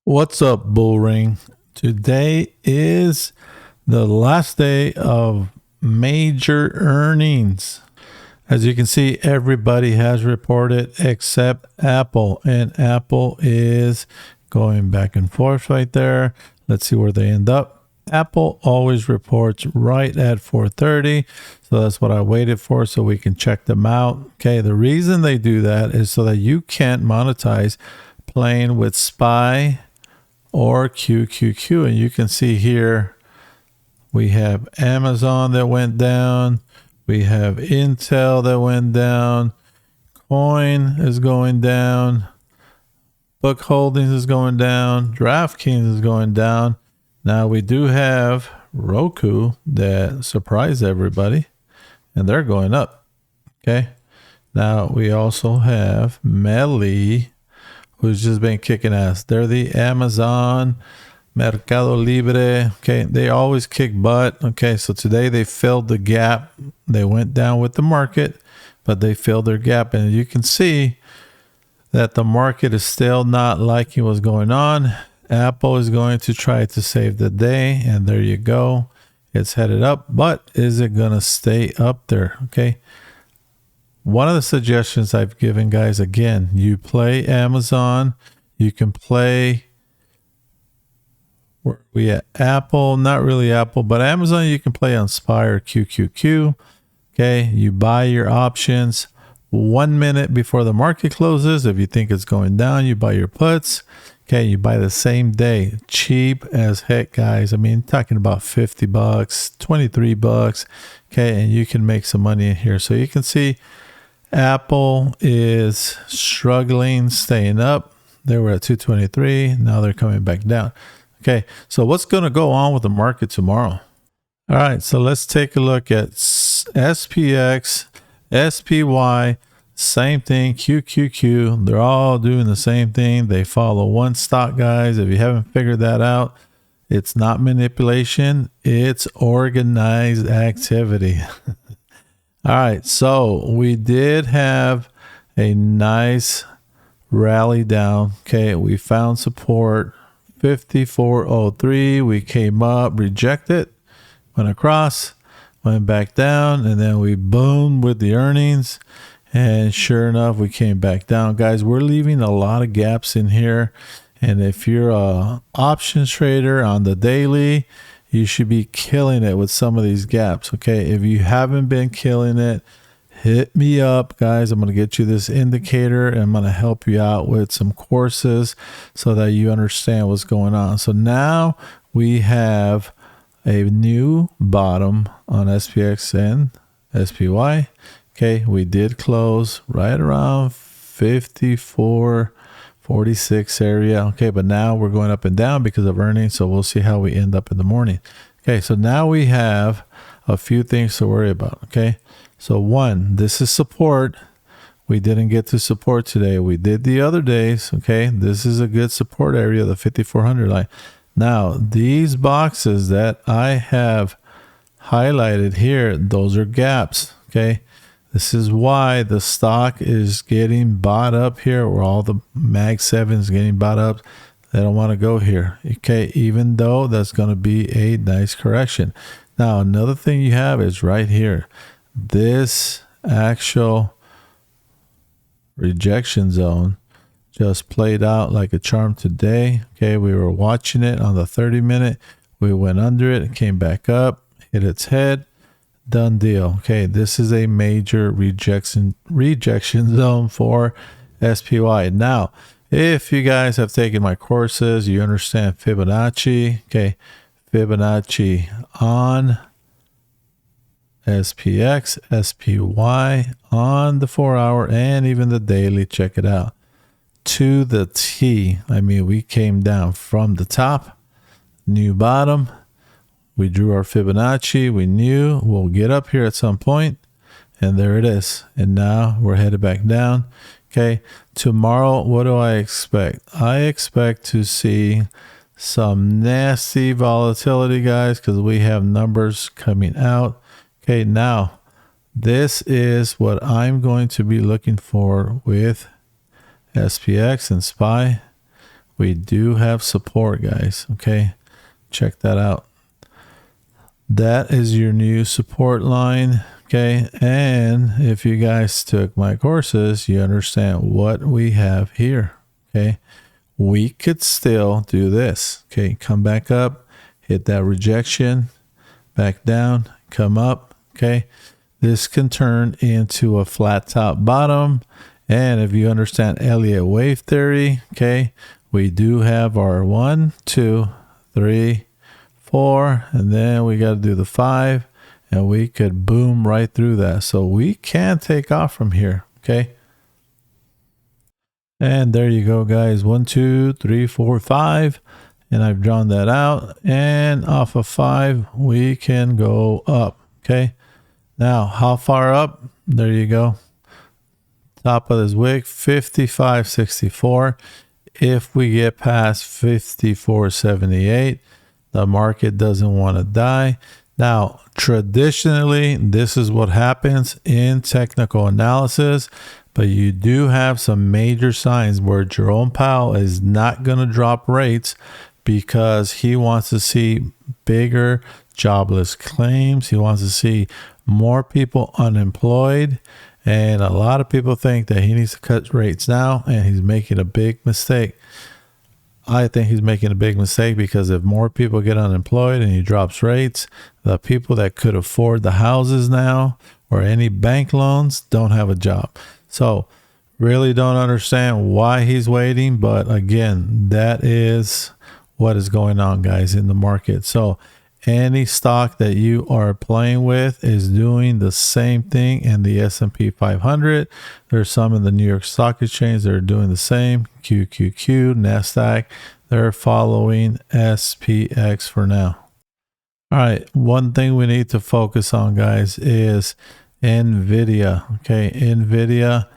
What's up, Bullring? Today is the last day of major earnings. As you can see, everybody has reported except Apple, and Apple is going back and forth right there. Let's see where they end up. Apple always reports right at 4:30, so that's what I waited for so we can check them out. Okay, the reason they do that is so that you can't monetize playing with SPY or QQQ. And you can see here we have Amazon that went down, we have Intel that went down, Coin is going down, Book Holdings is going down, DraftKings is going down. Now we do have Roku that surprised everybody, and they're going up. Okay, now we also have Melly, who's just been kicking ass. They're the Amazon Mercado Libre. Okay, they always kick butt. Okay, so today they filled the gap. They went down with the market, but they filled their gap. And you can see that the market is still not liking what's going on. Apple is going to try to save the day, and there you go. It's headed up, but is it going to stay up there? Okay. One of the suggestions I've given, guys, again, you play Amazon, you can play, where we at? Apple, not really Apple, but Amazon, you can play on SPY or QQQ. Okay, you buy your options 1 minute before the market closes. If you think it's going down, you buy your puts. Okay, you buy the same day. Cheap as heck, guys. I mean, talking about $50, $23. Okay, and you can make some money in here. So you can see Apple is struggling, staying up. They were at 223. Now they're coming back down. Okay, so what's going to go on with the market tomorrow? All right, so let's take a look at SPX, SPY, same thing, QQQ. They're all doing the same thing. They follow one stock, guys. If you haven't figured that out, it's not manipulation. It's organized activity. All right, so we did have a nice rally down. Okay, we found support 54.03. We came up, rejected, went across, went back down, and then we boomed with the earnings. And sure enough, we came back down. Guys, we're leaving a lot of gaps in here. And if you're a options trader on the daily, you should be killing it with some of these gaps. Okay, if you haven't been killing it, hit me up, guys. I'm going to get you this indicator, and I'm going to help you out with some courses so that you understand what's going on. So now we have a new bottom on SPX and SPY. Okay, we did close right around 54.46 area. Okay, but now we're going up and down because of earnings, so we'll see how we end up in the morning. Okay, so now we have a few things to worry about. Okay, so one, this is support. We didn't get to support today. We did the other days. Okay, this is a good support area, the 5400 line. Now, these boxes that I have highlighted here, those are gaps. Okay, this is why the stock is getting bought up here, where all the Mag 7 is getting bought up. They don't want to go here. Okay, even though that's going to be a nice correction. Now, another thing you have is right here. This actual rejection zone just played out like a charm today. Okay, we were watching it on the 30-minute. We went under it and came back up, hit its head. Done deal. Okay, this is a major rejection zone for SPY. Now, if you guys have taken my courses, you understand Fibonacci. Okay, Fibonacci on SPX, SPY on the 4-hour and even the daily. Check it out to the T. I mean, we came down from the top, new bottom. We drew our Fibonacci. We knew we'll get up here at some point, and there it is. And now we're headed back down. Okay, tomorrow, what do I expect? I expect to see some nasty volatility, guys, because we have numbers coming out. Okay, now this is what I'm going to be looking for with SPX and SPY. we do have support, guys. Okay, check that out. That is your new support line. Okay, and if you guys took my courses, you understand what we have here. Okay, we could still do this. Okay, come back up, hit that rejection, back down, come up. Okay, this can turn into a flat top bottom. And if you understand Elliott wave theory, okay, we do have our 1, 2, 3, 4, and then we got to do the 5, and we could boom right through that. So we can take off from here. Okay. And there you go, guys. 1, 2, 3, 4, 5. And I've drawn that out. And off of 5, we can go up. Okay. Now, how far up? There you go. Top of this wick, 55.64. If we get past 54.78, the market doesn't want to die. Now, traditionally, this is what happens in technical analysis, but you do have some major signs where Jerome Powell is not going to drop rates because he wants to see bigger jobless claims. He wants to see more people unemployed. And a lot of people think that he needs to cut rates now, and he's making a big mistake. I think he's making a big mistake because if more people get unemployed and he drops rates, the people that could afford the houses now or any bank loans don't have a job. So really don't understand why he's waiting. But again, that is what is going on, guys, in the market. So any stock that you are playing with is doing the same thing in the S&P 500. There's some in the New York Stock Exchange that are doing the same. QQQ, NASDAQ, they're following SPX for now. All right, one thing we need to focus on, guys, is NVDA. Okay, NVDA,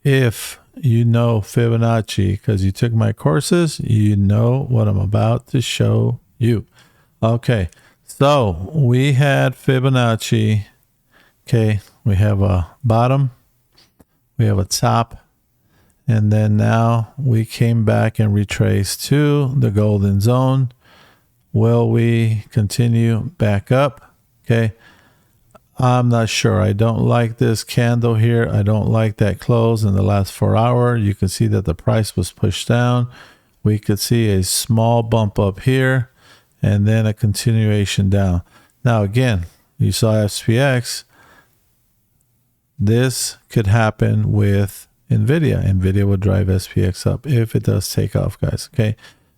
if you know Fibonacci, because you took my courses, you know what I'm about to show you. Okay. So we had Fibonacci. Okay, we have a bottom, we have a top, and then now we came back and retraced to the golden zone. Will we continue back up? Okay, I'm not sure. I don't like this candle here. I don't like that close in the last 4 hours. You can see that the price was pushed down. We could see a small bump up here, and then a continuation down. Now, again, you saw SPX. This could happen with NVIDIA. NVIDIA would drive SPX up if it does take off, guys. Okay.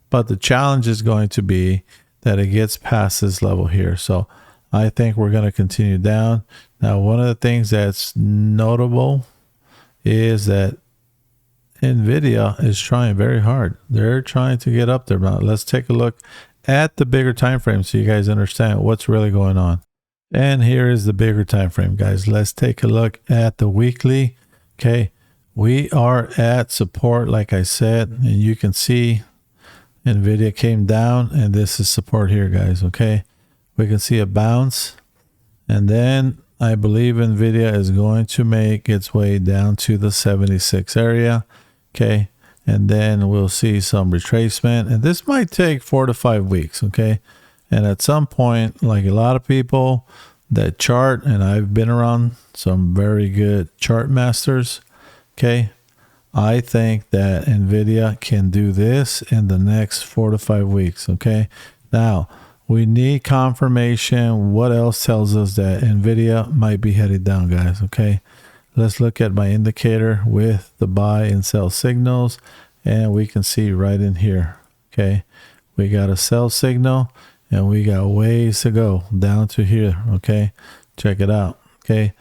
But the challenge is going to be that it gets past this level here. So I think we're going to continue down. Now, one of the things that's notable is that NVIDIA is trying very hard. They're trying to get up there. Now, let's take a look at the bigger time frame so you guys understand what's really going on. And here is the bigger time frame, guys. Let's take a look at the weekly. Okay, we are at support, like I said, and you can see NVIDIA came down, and this is support here, guys. Okay, we can see a bounce, and then I believe NVIDIA is going to make its way down to the 76 area. Okay, and then we'll see some retracement, and this might take 4 to 5 weeks. Okay, and at some point, like a lot of people that chart, and I've been around some very good chart masters. Okay, I think that NVIDIA can do this in the next 4 to 5 weeks. Okay, now we need confirmation. What else tells us that NVIDIA might be headed down, guys? Okay, let's look at my indicator with the buy and sell signals, and we can see right in here. Okay, we got a sell signal, and we got ways to go down to here. Okay, check it out. Okay,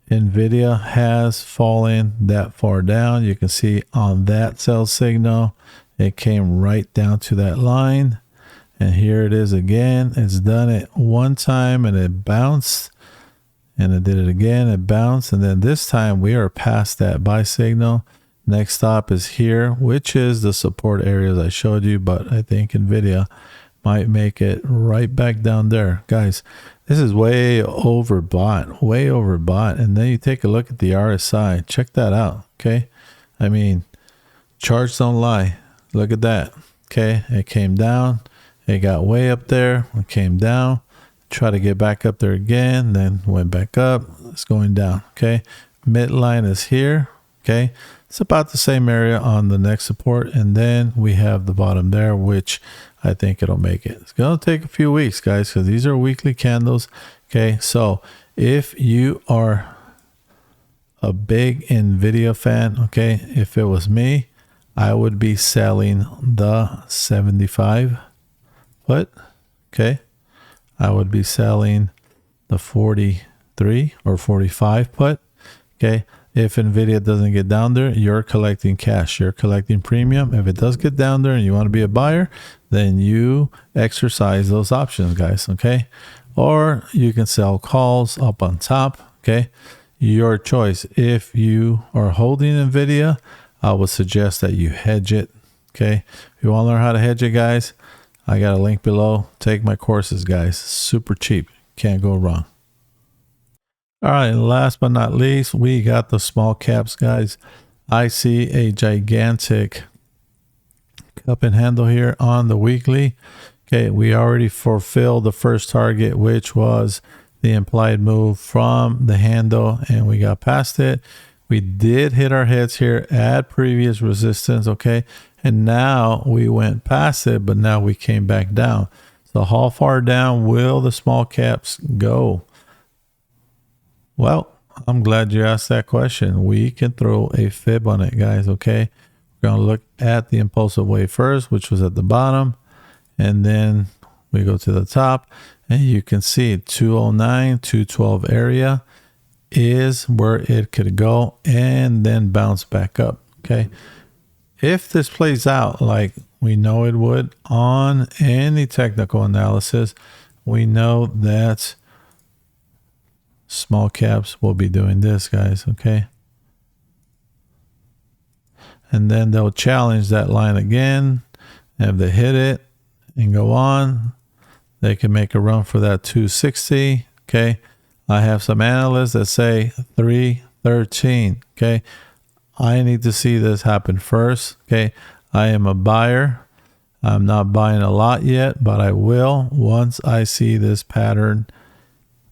NVIDIA has fallen that far down. You can see on that sell signal, it came right down to that line, and here it is again. It's done it one time and it bounced, and it did it again, it bounced, and then this time we are past that buy signal. Next stop is here, which is the support areas I showed you, but I think NVIDIA might make it right back down there. Guys, this is way overbought. And then you take a look at the RSI. Check that out. Okay, I mean, charts don't lie. Look at that. Okay, it came down. It got way up there. It came down. Try to get back up there again. Then went back up. It's going down. Okay, midline is here. Okay, it's about the same area on the next support, and then we have the bottom there, which I think it'll make it. It's gonna take a few weeks, guys, because these are weekly candles. Okay, so if you are a big NVIDIA fan, okay, if it was me, I would be selling the 75 put. Okay, I would be selling the 43 or 45 put. Okay, if NVIDIA doesn't get down there, you're collecting cash, you're collecting premium. If it does get down there and you want to be a buyer, then you exercise those options, guys. Okay, or you can sell calls up on top. Okay, your choice. If you are holding NVIDIA, I would suggest that you hedge it. Okay, if you want to learn how to hedge it, guys, I got a link below. Take my courses, guys. Super cheap. Can't go wrong. All right, last but not least, we got the small caps, guys. I see a gigantic cup and handle here on the weekly. Okay, we already fulfilled the first target, which was the implied move from the handle, and we got past it. We did hit our heads here at previous resistance, okay? And now we went past it, but now we came back down. So how far down will the small caps go? Well, I'm glad you asked that question. We can throw a fib on it, guys, okay? We're going to look at the impulsive wave first, which was at the bottom. And then we go to the top, and you can see 209, 212 area is where it could go and then bounce back up. Okay, if this plays out like we know it would on any technical analysis, we know that small caps will be doing this, guys. Okay, and then they'll challenge that line again. If they hit it and go on, they can make a run for that 260. Okay, I have some analysts that say 313. Okay, I need to see this happen first. Okay, I am a buyer. I'm not buying a lot yet, but I will once I see this pattern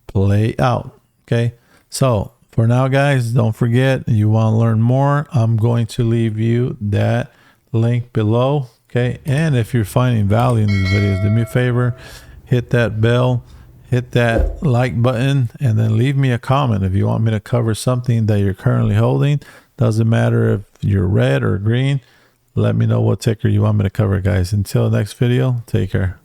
play out. Okay, so for now, guys, don't forget, you want to learn more, I'm going to leave you that link below. Okay, and if you're finding value in these videos, do me a favor, hit that bell, hit that like button, and then leave me a comment if you want me to cover something that you're currently holding. Doesn't matter if you're red or green. Let me know what ticker you want me to cover, guys. Until next video, take care.